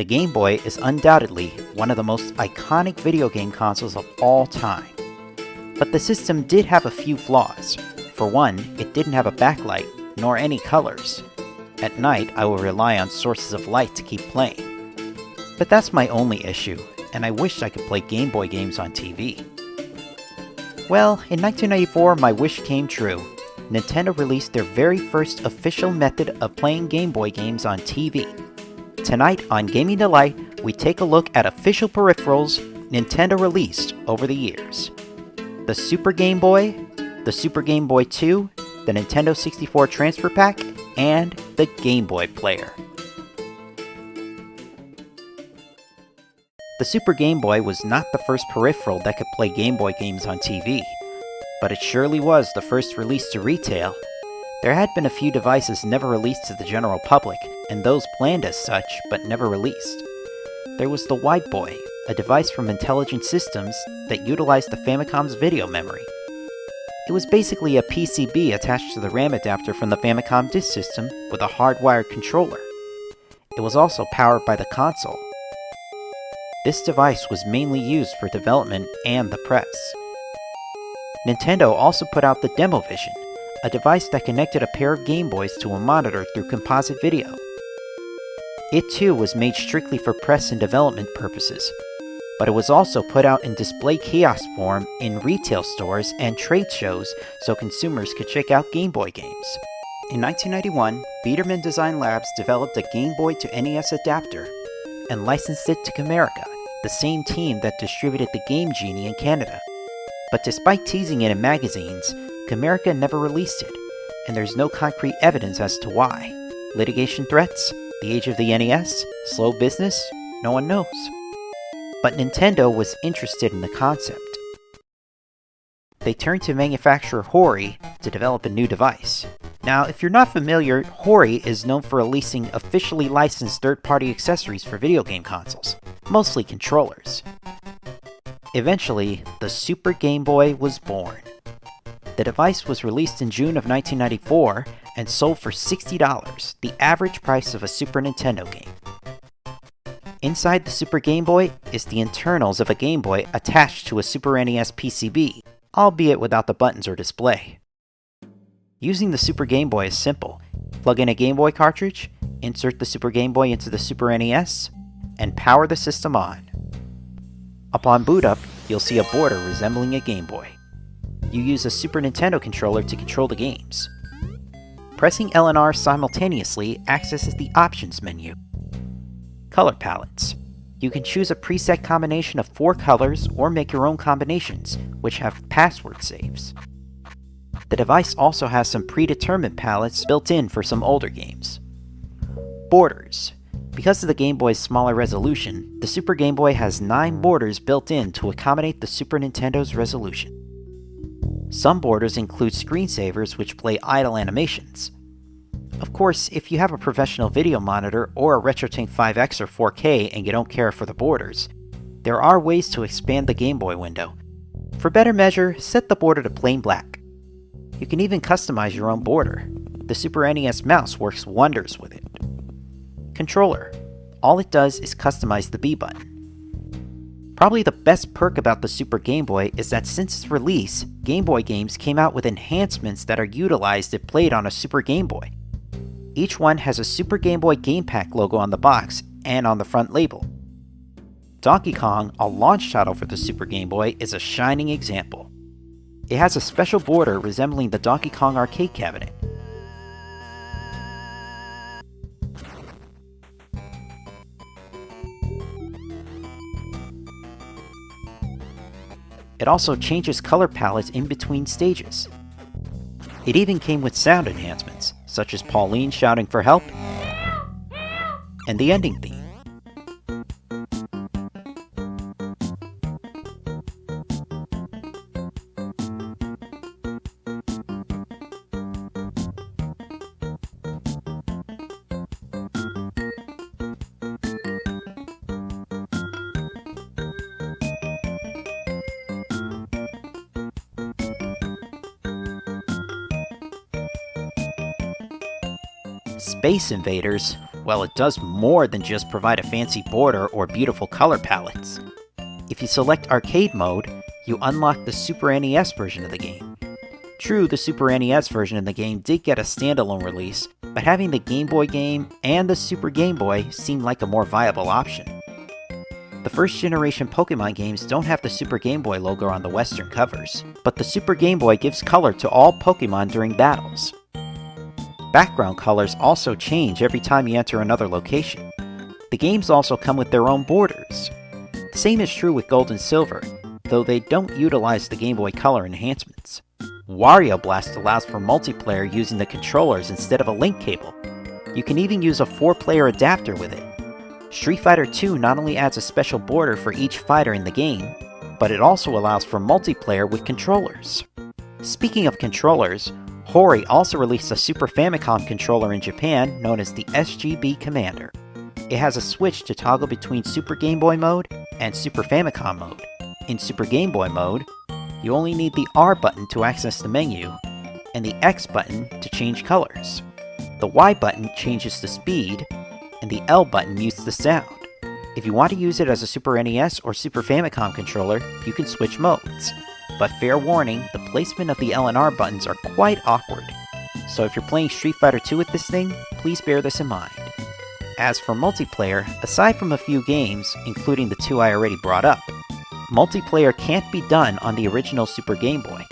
The Game Boy is undoubtedly one of the most iconic video game consoles of all time. But the system did have a few flaws. For one, it didn't have a backlight, nor any colors. At night, I will rely on sources of light to keep playing. But that's my only issue, and I wished I could play Game Boy games on TV. Well, in 1994, my wish came true. Nintendo released their very first official method of playing Game Boy games on TV. Tonight on Gaming Delight, we take a look at official peripherals Nintendo released over the years. The Super Game Boy, the Super Game Boy 2, the Nintendo 64 Transfer Pak, and the Game Boy Player. The Super Game Boy was not the first peripheral that could play Game Boy games on TV, but it surely was the first released to retail. There had been a few devices never released to the general public, and those planned as such, but never released. There was the White Boy, a device from Intelligent Systems that utilized the Famicom's video memory. It was basically a PCB attached to the RAM adapter from the Famicom disk system with a hardwired controller. It was also powered by the console. This device was mainly used for development and the press. Nintendo also put out the Demovision, a device that connected a pair of Game Boys to a monitor through composite video. It too was made strictly for press and development purposes, but it was also put out in display kiosk form in retail stores and trade shows so consumers could check out Game Boy games. In 1991, Biedermann Design Labs developed a Game Boy to NES adapter and licensed it to Camerica, the same team that distributed the Game Genie in Canada. But despite teasing it in magazines, Camerica never released it, and there's no concrete evidence as to why. Litigation threats? The age of the NES? Slow business? No one knows. But Nintendo was interested in the concept. They turned to manufacturer Hori to develop a new device. Now, if you're not familiar, Hori is known for releasing officially licensed third-party accessories for video game consoles, mostly controllers. Eventually, the Super Game Boy was born. The device was released in June of 1994 and sold for $60, the average price of a Super Nintendo game. Inside the Super Game Boy is the internals of a Game Boy attached to a Super NES PCB, albeit without the buttons or display. Using the Super Game Boy is simple. Plug in a Game Boy cartridge, insert the Super Game Boy into the Super NES, and power the system on. Upon boot up, you'll see a border resembling a Game Boy. You use a Super Nintendo controller to control the games. Pressing L and R simultaneously accesses the Options menu. Color palettes. You can choose a preset combination of 4 colors or make your own combinations, which have password saves. The device also has some predetermined palettes built in for some older games. Borders. Because of the Game Boy's smaller resolution, the Super Game Boy has 9 borders built in to accommodate the Super Nintendo's resolution. Some borders include screensavers which play idle animations. Of course, if you have a professional video monitor or a RetroTINK 5X or 4K and you don't care for the borders, there are ways to expand the Game Boy window. For better measure, set the border to plain black. You can even customize your own border. The Super NES mouse works wonders with it. Controller. All it does is customize the B button. Probably the best perk about the Super Game Boy is that since its release, Game Boy games came out with enhancements that are utilized if played on a Super Game Boy. Each one has a Super Game Boy Game Pack logo on the box and on the front label. Donkey Kong, a launch title for the Super Game Boy, is a shining example. It has a special border resembling the Donkey Kong arcade cabinet. It also changes color palettes in between stages. It even came with sound enhancements, such as Pauline shouting for help, and the ending theme. Space Invaders Well, it does more than just provide a fancy border or beautiful color palettes. If you select Arcade Mode, you unlock the Super NES version of the game. True, the Super NES version of the game did get a standalone release, but having the Game Boy game and the Super Game Boy seemed like a more viable option. The first generation Pokemon games don't have the Super Game Boy logo on the Western covers, but the Super Game Boy gives color to all Pokemon during battles. Background colors also change every time you enter another location. The games also come with their own borders. The same is true with Gold and Silver, though they don't utilize the Game Boy Color enhancements. Wario Blast allows for multiplayer using the controllers instead of a link cable. You can even use a 4-player adapter with it. Street Fighter II not only adds a special border for each fighter in the game, but it also allows for multiplayer with controllers. Speaking of controllers, Hori also released a Super Famicom controller in Japan known as the SGB Commander. It has a switch to toggle between Super Game Boy mode and Super Famicom mode. In Super Game Boy mode, you only need the R button to access the menu, and the X button to change colors. The Y button changes the speed, and the L button mutes the sound. If you want to use it as a Super NES or Super Famicom controller, you can switch modes. But fair warning, the placement of the L and R buttons are quite awkward. So if you're playing Street Fighter II with this thing, please bear this in mind. As for multiplayer, aside from a few games, including the two I already brought up, multiplayer can't be done on the original Super Game Boy.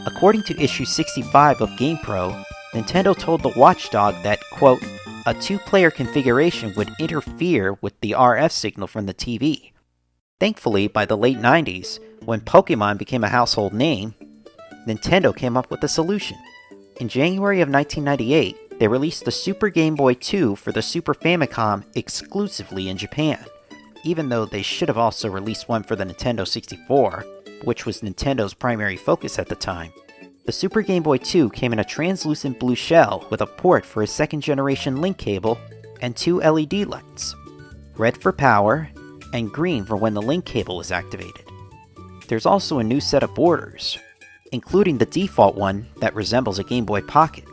According to issue 65 of GamePro, Nintendo told the Watchdog that, quote, a 2-player configuration would interfere with the RF signal from the TV. Thankfully, by the late 90s, when Pokemon became a household name, Nintendo came up with a solution. In January of 1998, they released the Super Game Boy 2 for the Super Famicom exclusively in Japan, even though they should have also released one for the Nintendo 64, which was Nintendo's primary focus at the time. The Super Game Boy 2 came in a translucent blue shell with a port for a second-generation link cable and 2 LED lights, red for power and green for when the link cable is activated. There's also a new set of borders, including the default one that resembles a Game Boy Pocket.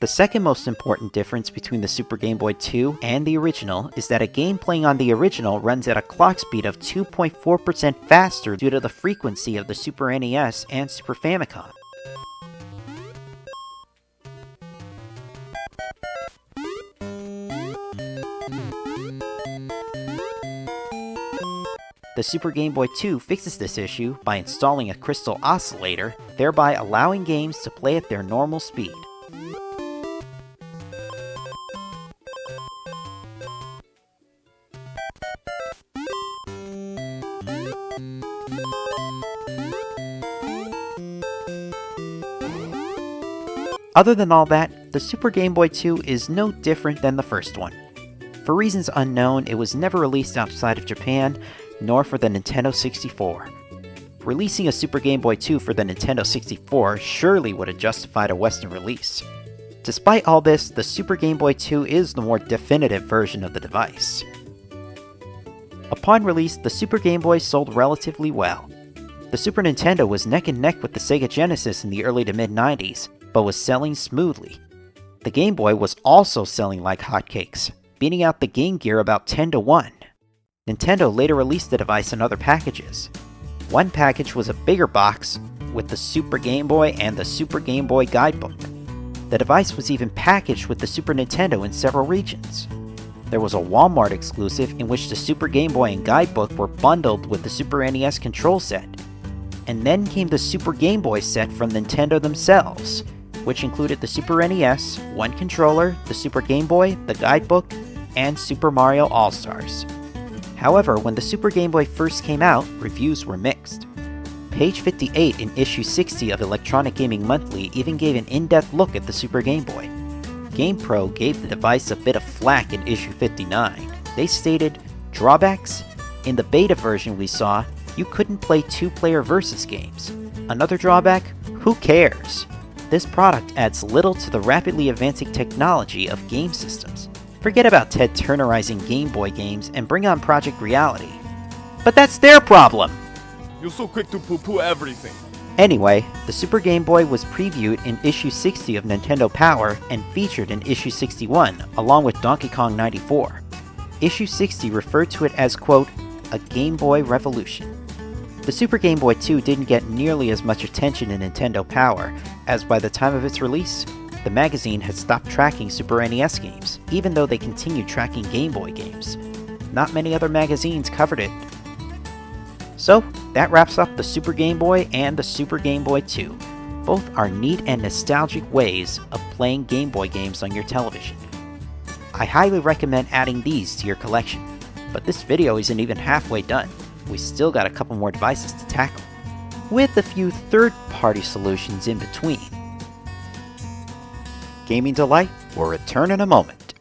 The second most important difference between the Super Game Boy 2 and the original is that a game playing on the original runs at a clock speed of 2.4% faster due to the frequency of the Super NES and Super Famicom. The Super Game Boy 2 fixes this issue by installing a crystal oscillator, thereby allowing games to play at their normal speed. Other than all that, the Super Game Boy 2 is no different than the first one. For reasons unknown, it was never released outside of Japan, nor for the Nintendo 64. Releasing a Super Game Boy 2 for the Nintendo 64 surely would have justified a Western release. Despite all this, the Super Game Boy 2 is the more definitive version of the device. Upon release, the Super Game Boy sold relatively well. The Super Nintendo was neck and neck with the Sega Genesis in the early to mid-90s, but was selling smoothly. The Game Boy was also selling like hotcakes, beating out the Game Gear about 10 to 1. Nintendo later released the device in other packages. One package was a bigger box with the Super Game Boy and the Super Game Boy Guidebook. The device was even packaged with the Super Nintendo in several regions. There was a Walmart exclusive in which the Super Game Boy and Guidebook were bundled with the Super NES control set. And then came the Super Game Boy set from Nintendo themselves, which included the Super NES, one controller, the Super Game Boy, the Guidebook, and Super Mario All-Stars. However, when the Super Game Boy first came out, reviews were mixed. Page 58 in issue 60 of Electronic Gaming Monthly even gave an in-depth look at the Super Game Boy. GamePro gave the device a bit of flack in issue 59. They stated, "Drawbacks? In the beta version we saw, you couldn't play two-player versus games. Another drawback? Who cares? This product adds little to the rapidly advancing technology of game systems. Forget about Ted Turnerizing Game Boy games and bring on Project Reality." But that's their problem! You're so quick to poo-poo everything. Anyway, the Super Game Boy was previewed in issue 60 of Nintendo Power and featured in issue 61, along with Donkey Kong 94. Issue 60 referred to it as, quote, a Game Boy revolution. The Super Game Boy 2 didn't get nearly as much attention in Nintendo Power, as by the time of its release, the magazine had stopped tracking Super NES games, even though they continued tracking Game Boy games. Not many other magazines covered it. So, that wraps up the Super Game Boy and the Super Game Boy 2. Both are neat and nostalgic ways of playing Game Boy games on your television. I highly recommend adding these to your collection, but this video isn't even halfway done. We still got a couple more devices to tackle, with a few third-party solutions in between. Gaming Delight will return in a moment.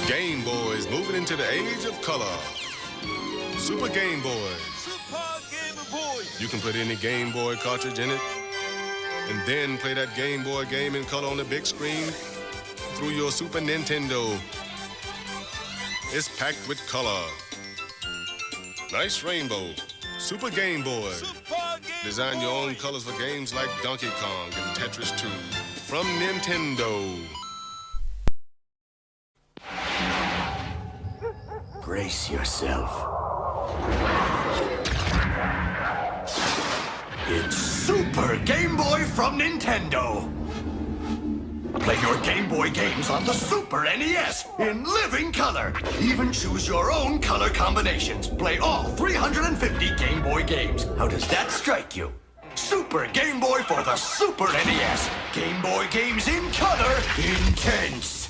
Game Boys moving into the age of color. Super Game Boy. Super Game Boy. You can put any Game Boy cartridge in it, and then play that Game Boy game in color on the big screen through your Super Nintendo. It's packed with color. Nice rainbow. Super Game Boy. Design your own colors for games like Donkey Kong and Tetris 2 from Nintendo. Brace yourself. It's Super Game Boy from Nintendo. Play your Game Boy games on the Super NES in living color. Even choose your own color combinations. Play all 350 Game Boy games. How does that strike you? Super Game Boy for the Super NES. Game Boy games in color, intense.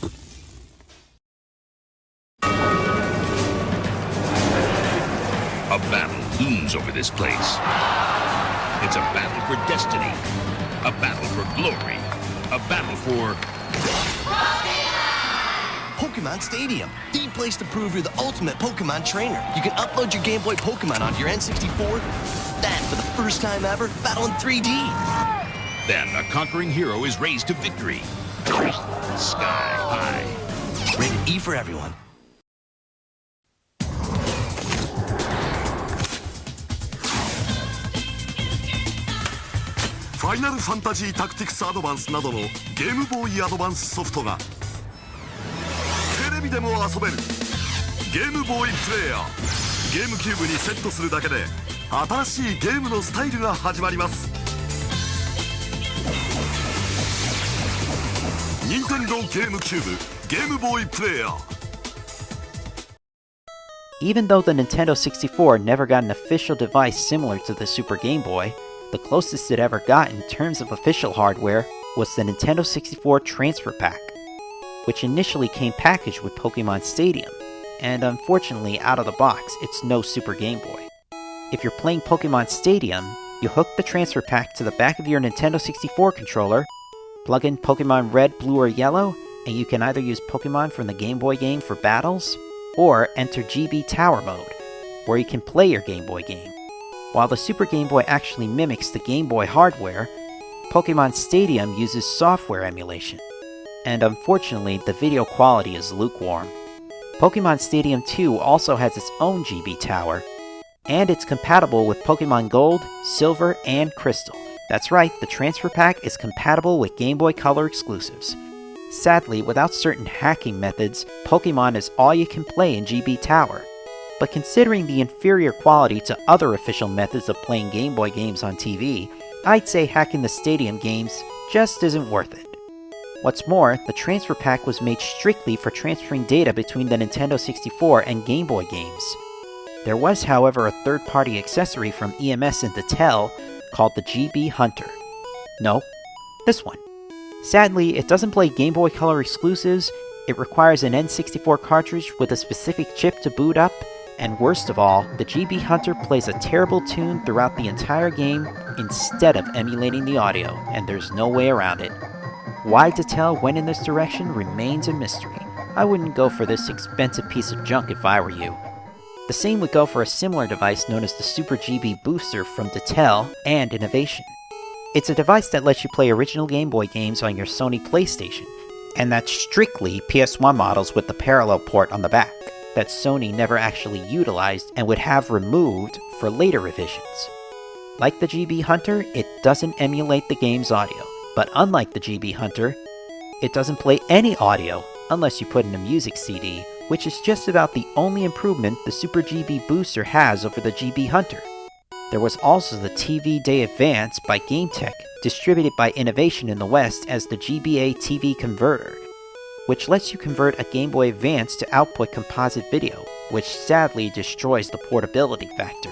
A battle looms over this place. It's a battle for destiny, a battle for glory, a battle for Pokemon Stadium, the place to prove you're the ultimate Pokemon trainer. You can upload your Game Boy Pokemon onto your N64, then for the first time ever, battle in 3D. Then a conquering hero is raised to victory. Sky high. Rated E for everyone. Final Fantasy Tactics Advance などのゲームボーイアドバンスソフトがテレビでも遊べるゲームボーイプレイヤー。ゲームキューブにセットするだけで新しいゲームのスタイルが始まります。任天堂ゲームキューブゲームボーイプレイヤー。 Even though the Nintendo 64 never got an official device similar to the Super Game Boy, the closest it ever got in terms of official hardware was the Nintendo 64 Transfer Pak, which initially came packaged with Pokemon Stadium, and unfortunately out of the box it's no Super Game Boy. If you're playing Pokemon Stadium, you hook the Transfer Pak to the back of your Nintendo 64 controller, plug in Pokemon Red, Blue, or Yellow, and you can either use Pokemon from the Game Boy game for battles, or enter GB Tower mode, where you can play your Game Boy game. While the Super Game Boy actually mimics the Game Boy hardware, Pokemon Stadium uses software emulation, and unfortunately the video quality is lukewarm. Pokemon Stadium 2 also has its own GB Tower, and it's compatible with Pokemon Gold, Silver, and Crystal. That's right, the Transfer Pak is compatible with Game Boy Color exclusives. Sadly, without certain hacking methods, Pokemon is all you can play in GB Tower. But considering the inferior quality to other official methods of playing Game Boy games on TV, I'd say hacking the Stadium games just isn't worth it. What's more, the Transfer Pak was made strictly for transferring data between the Nintendo 64 and Game Boy games. There was, however, a third-party accessory from EMS and Mattel called the GB Hunter. No, this one. Sadly, it doesn't play Game Boy Color exclusives, it requires an N64 cartridge with a specific chip to boot up, and worst of all, the GB Hunter plays a terrible tune throughout the entire game instead of emulating the audio, and there's no way around it. Why Mattel went in this direction remains a mystery. I wouldn't go for this expensive piece of junk if I were you. The same would go for a similar device known as the Super GB Booster from Mattel and Innovation. It's a device that lets you play original Game Boy games on your Sony PlayStation, and that's strictly PS1 models with the parallel port on the back. that Sony never actually utilized and would have removed for later revisions. Like the GB Hunter, it doesn't emulate the game's audio, but unlike the GB Hunter, it doesn't play any audio unless you put in a music CD, which is just about the only improvement the Super GB Booster has over the GB Hunter. There was also the TV Day Advance by GameTech, distributed by Innovation in the West as the GBA TV Converter, which lets you convert a Game Boy Advance to output composite video, which sadly destroys the portability factor.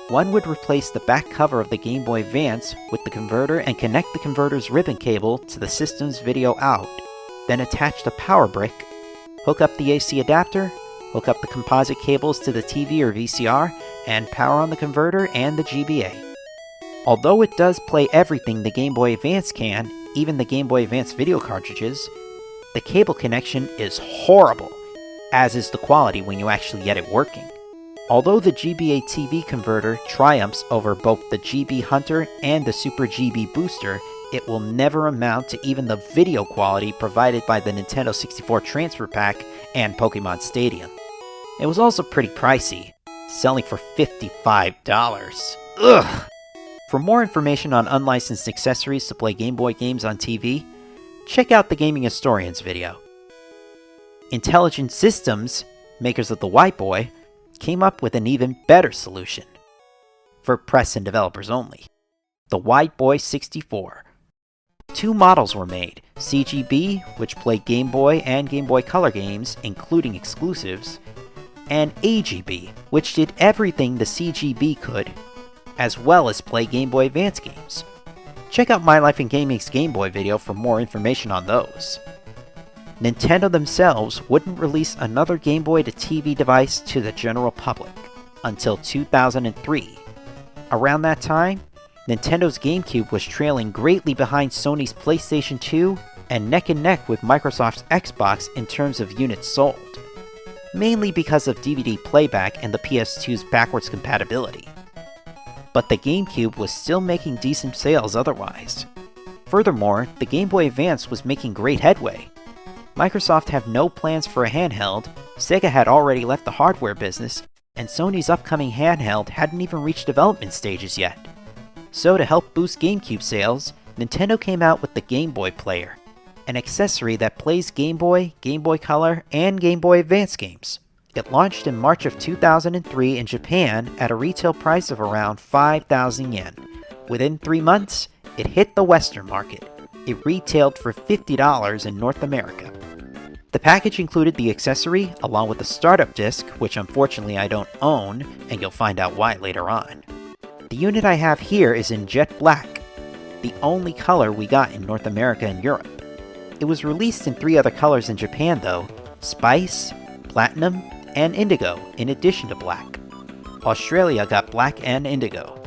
One would replace the back cover of the Game Boy Advance with the converter and connect the converter's ribbon cable to the system's video out, then attach the power brick, hook up the AC adapter, hook up the composite cables to the TV or VCR, and power on the converter and the GBA. Although it does play everything the Game Boy Advance can, even the Game Boy Advance video cartridges, the cable connection is horrible, as is the quality when you actually get it working. Although the GBA TV converter triumphs over both the GB Hunter and the Super GB Booster, it will never amount to even the video quality provided by the Nintendo 64 Transfer Pak and Pokemon Stadium. It was also pretty pricey, selling for $55. Ugh! For more information on unlicensed accessories to play Game Boy games on TV, check out the Gaming Historians video. Intelligent Systems, makers of the White Boy, came up with an even better solution. For press and developers only. The White Boy 64. Two models were made, CGB, which played Game Boy and Game Boy Color games, including exclusives, and AGB, which did everything the CGB could, as well as play Game Boy Advance games. Check out My Life in Gaming's Game Boy video for more information on those. Nintendo themselves wouldn't release another Game Boy to TV device to the general public until 2003. Around that time, Nintendo's GameCube was trailing greatly behind Sony's PlayStation 2 and neck with Microsoft's Xbox in terms of units sold, mainly because of DVD playback and the PS2's backwards compatibility. But the GameCube was still making decent sales otherwise. Furthermore, the Game Boy Advance was making great headway. Microsoft had no plans for a handheld, Sega had already left the hardware business, and Sony's upcoming handheld hadn't even reached development stages yet. So to help boost GameCube sales, Nintendo came out with the Game Boy Player, an accessory that plays Game Boy, Game Boy Color, and Game Boy Advance games. It launched in March of 2003 in Japan at a retail price of around 5,000 yen. Within 3 months, it hit the Western market. It retailed for $50 in North America. The package included the accessory along with the startup disc, which unfortunately I don't own, and you'll find out why later on. The unit I have here is in jet black, the only color we got in North America and Europe. It was released in 3 other colors in Japan though, Spice, Platinum, and Indigo in addition to black. Australia got black and indigo.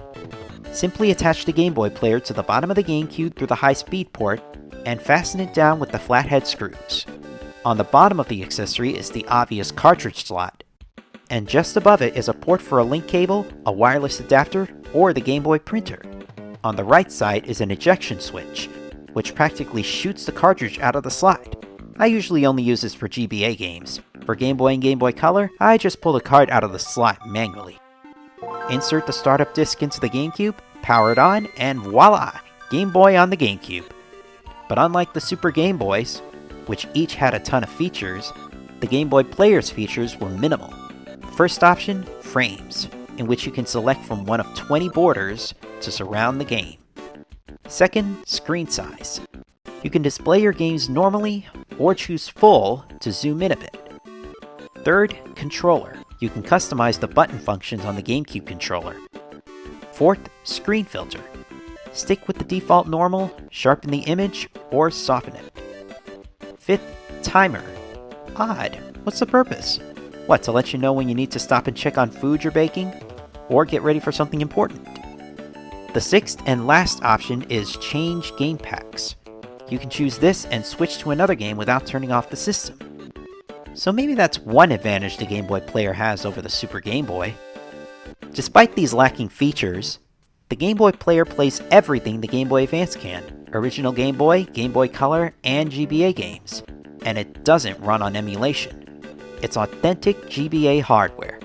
Simply attach the Game Boy Player to the bottom of the GameCube through the high-speed port and fasten it down with the flathead screws. On the bottom of the accessory is the obvious cartridge slot, and just above it is a port for a link cable, a wireless adapter, or the Game Boy printer. On the right side is an ejection switch, which practically shoots the cartridge out of the slot. I usually only use this for GBA games. For Game Boy and Game Boy Color, I just pull the card out of the slot manually. Insert the startup disc into the GameCube, power it on, and voila! Game Boy on the GameCube. But unlike the Super Game Boys, which each had a ton of features, the Game Boy Player's features were minimal. First option, frames, in which you can select from one of 20 borders to surround the game. Second, screen size. You can display your games normally, or choose full to zoom in a bit. Third, controller. You can customize the button functions on the GameCube controller. Fourth, screen filter. Stick with the default normal, sharpen the image, or soften it. Fifth, timer. Odd. What's the purpose? What, to let you know when you need to stop and check on food you're baking? Or get ready for something important? The sixth and last option is change game packs. You can choose this and switch to another game without turning off the system. So maybe that's one advantage the Game Boy Player has over the Super Game Boy. Despite these lacking features, the Game Boy Player plays everything the Game Boy Advance can, original Game Boy, Game Boy Color, and GBA games, and it doesn't run on emulation. it's authentic GBA hardware.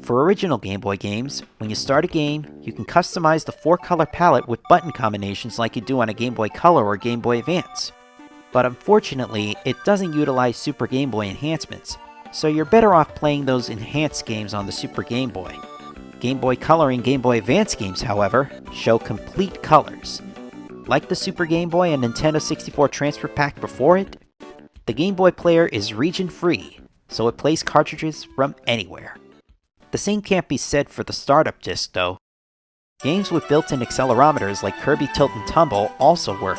For original Game Boy games, when you start a game, you can customize the 4-color palette with button combinations like you do on a Game Boy Color or Game Boy Advance. But unfortunately, it doesn't utilize Super Game Boy enhancements, so you're better off playing those enhanced games on the Super Game Boy. Game Boy Color and Game Boy Advance games, however, show complete colors. Like the Super Game Boy and Nintendo 64 Transfer Pak before it, the Game Boy Player is region-free, so it plays cartridges from anywhere. The same can't be said for the startup disc, though. Games with built-in accelerometers like Kirby Tilt and Tumble also work,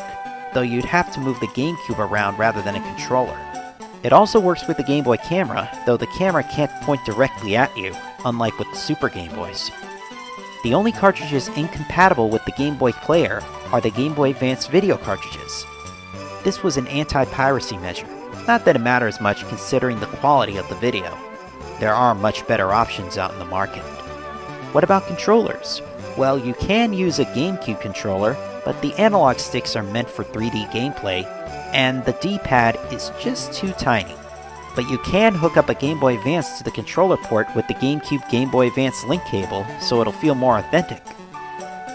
though you'd have to move the GameCube around rather than a controller. It also works with the Game Boy camera, though the camera can't point directly at you, unlike with the Super Game Boys. The only cartridges incompatible with the Game Boy Player are the Game Boy Advance video cartridges. This was an anti-piracy measure, not that it matters much considering the quality of the video. There are much better options out in the market. What about controllers? Well, you can use a GameCube controller, but the analog sticks are meant for 3D gameplay, and the D-pad is just too tiny. But you can hook up a Game Boy Advance to the controller port with the GameCube Game Boy Advance link cable, so it'll feel more authentic.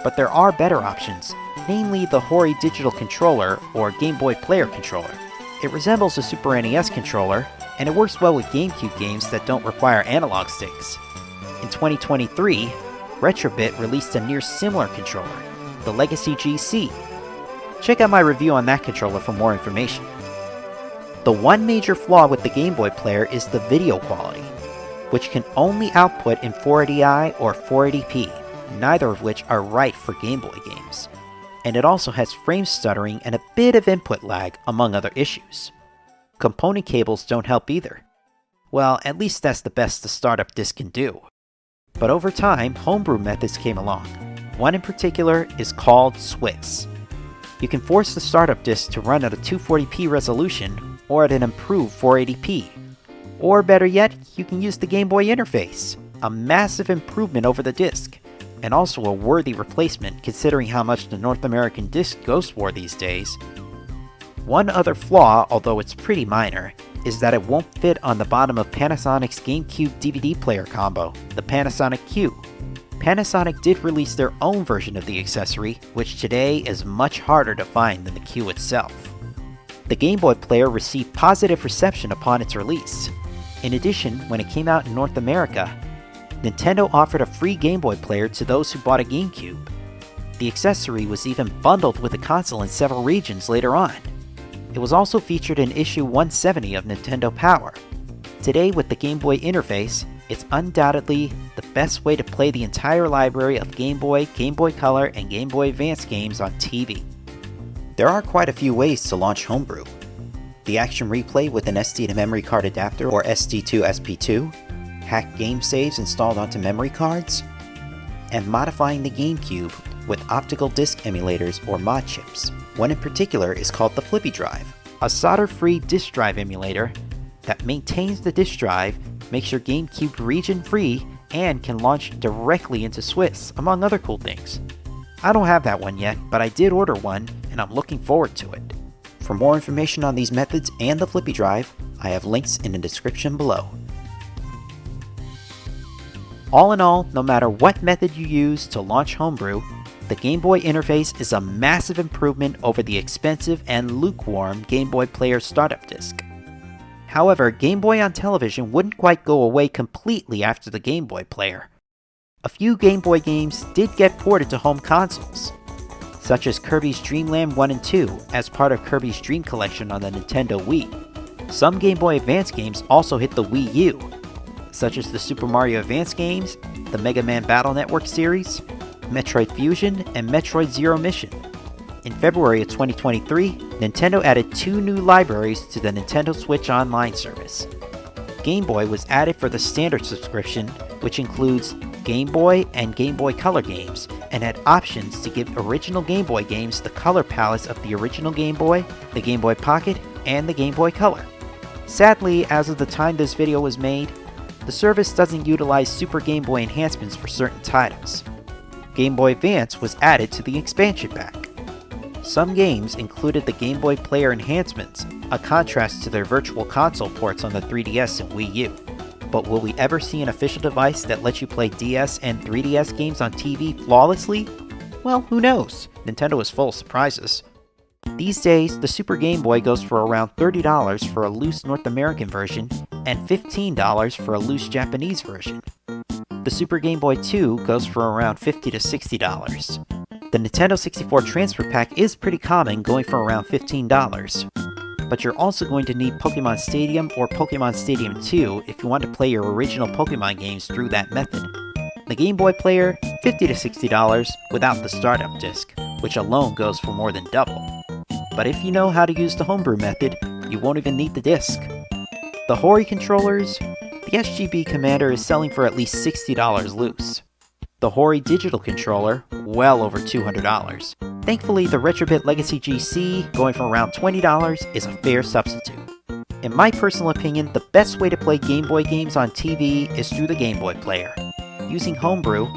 But there are better options, namely the Hori Digital Controller or Game Boy Player controller. It resembles a Super NES controller, and it works well with GameCube games that don't require analog sticks. In 2023, Retrobit released a near similar controller, the Legacy GC. Check out my review on that controller for more information. The one major flaw with the Game Boy Player is the video quality, which can only output in 480i or 480p, neither of which are right for Game Boy games. And it also has frame stuttering and a bit of input lag, among other issues. Component cables don't help either. Well, at least that's the best the startup disc can do. But over time, homebrew methods came along. One in particular is called Swiss. You can force the startup disc to run at a 240p resolution or at an improved 480p. Or better yet, you can use the Game Boy interface, a massive improvement over the disc, and also a worthy replacement considering how much the North American disc goes for these days. One other flaw, although it's pretty minor, is that it won't fit on the bottom of Panasonic's GameCube DVD player combo, the Panasonic Q. Panasonic did release their own version of the accessory, which today is much harder to find than the Q itself. The Game Boy Player received positive reception upon its release. In addition, when it came out in North America, Nintendo offered a free Game Boy Player to those who bought a GameCube. The accessory was even bundled with the console in several regions later on. It was also featured in issue 170 of Nintendo Power. Today, with the Game Boy interface, it's undoubtedly the best way to play the entire library of Game Boy, Game Boy Color, and Game Boy Advance games on TV. There are quite a few ways to launch homebrew. The Action Replay with an SD to memory card adapter or SD2 SP2, hack game saves installed onto memory cards, and modifying the GameCube with optical disc emulators or mod chips. One in particular is called the Flippy Drive, a solder-free disk drive emulator that maintains the disk drive, makes your GameCube region-free, and can launch directly into Swiss, among other cool things. I don't have that one yet, but I did order one, and I'm looking forward to it. For more information on these methods and the Flippy Drive, I have links in the description below. All in all, no matter what method you use to launch homebrew, the Game Boy interface is a massive improvement over the expensive and lukewarm Game Boy Player startup disc. However, Game Boy on television wouldn't quite go away completely after the Game Boy Player. A few Game Boy games did get ported to home consoles, such as Kirby's Dream Land 1 and 2 as part of Kirby's Dream Collection on the Nintendo Wii. Some Game Boy Advance games also hit the Wii U, such as the Super Mario Advance games, the Mega Man Battle Network series, Metroid Fusion, and Metroid Zero Mission. In February of 2023, Nintendo added 2 new libraries to the Nintendo Switch Online service. Game Boy was added for the standard subscription, which includes Game Boy and Game Boy Color games, and had options to give original Game Boy games the color palettes of the original Game Boy, the Game Boy Pocket, and the Game Boy Color. Sadly, as of the time this video was made, the service doesn't utilize Super Game Boy enhancements for certain titles. Game Boy Advance was added to the expansion pack. Some games included the Game Boy Player enhancements, a contrast to their Virtual Console ports on the 3DS and Wii U. But will we ever see an official device that lets you play DS and 3DS games on TV flawlessly? Well, who knows? Nintendo is full of surprises. These days, the Super Game Boy goes for around $30 for a loose North American version and $15 for a loose Japanese version. The Super Game Boy 2 goes for around $50 to $60. The Nintendo 64 Transfer Pak is pretty common, going for around $15. But you're also going to need Pokemon Stadium or Pokemon Stadium 2 if you want to play your original Pokemon games through that method. The Game Boy Player, $50 to $60 without the startup disc, which alone goes for more than double. But if you know how to use the homebrew method, you won't even need the disc. The Hori controllers, the SGB Commander is selling for at least $60 loose. The Hori digital controller, well over $200. Thankfully, the Retrobit Legacy GC, going for around $20, is a fair substitute. In my personal opinion, the best way to play Game Boy games on TV is through the Game Boy Player. Using homebrew,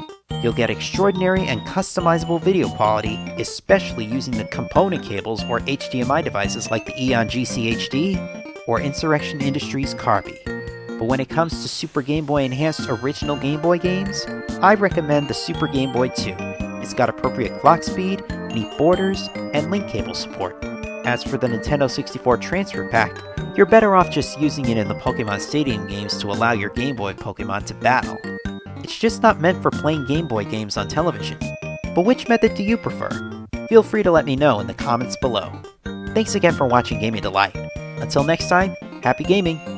you'll get extraordinary and customizable video quality, especially using the component cables or HDMI devices like the Eon GCHD or Insurrection Industries Carby. But when it comes to Super Game Boy Enhanced original Game Boy games, I recommend the Super Game Boy 2. It's got appropriate clock speed, neat borders, and link cable support. As for the Nintendo 64 Transfer Pak, you're better off just using it in the Pokemon Stadium games to allow your Game Boy Pokemon to battle. It's just not meant for playing Game Boy games on television. But which method do you prefer? Feel free to let me know in the comments below. Thanks again for watching Gaming Delight. Until next time, happy gaming!